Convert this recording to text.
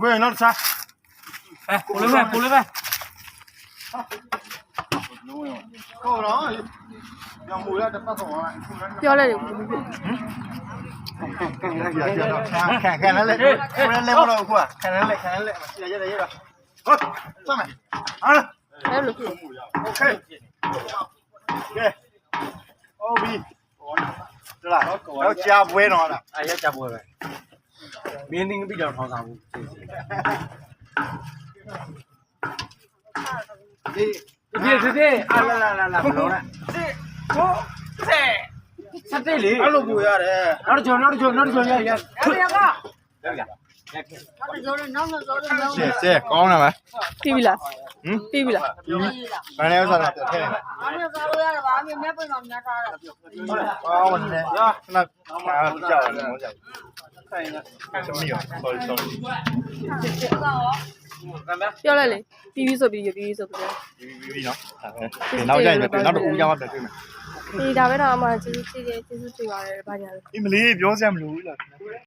ဝယ်နောက်တစ်ခြား ကိုလေးပဲကိုလေးပဲ ကောတော့ညမူရတဲ့ပတ်ဆောင်อ่ะ ပြောလိုက်တယ် ခံလဲကိုလည်းလဲမလို့ကွာခံလဲမစီရရဟုတ်စမ်းမယ်ဟာ အဲ့လိုဖြစ် โอเคကဲအော်ဘီဒလာတော့ကြာပွဲတော့လား အဲ့ရက်ကြပွဲပဲမင်းတင်းပြီးတော့ထောင်းဆောင်ဘူးဒီအာလာဘလုံးနဲ့စက်တဲ့လေ အဲ့လိုပူရတယ် နောက်တစ်ကြောရရထွက်ရက ဆဲကောင်းလားမ ပြီးပြီလား ဟမ် ပြီးပြီလား ဘာလဲဥစားတော့ထဲ အားမစားလို့ရတယ်ဗာအမေမျက်ပွင့်တော့မြတ်ထားတယ် ကောင်းတယ်ခဏကြာတယ်မောကြာဆိုင်ကသမီးရော sorry ပြောလိုက်လေပြီးပြီဆိုပြီးပြီးပြီဆိုပြီး ပြီးနော်နောက်ကြရင်နောက်တော့ဦးရမှာပြန်တွေ့မယ် ဒီဒါပဲတော့အမှကျေးဇူးတင်ပါတယ်ဘာညာလဲ ဒီမလေးပြောစရာမလိုဘူးလား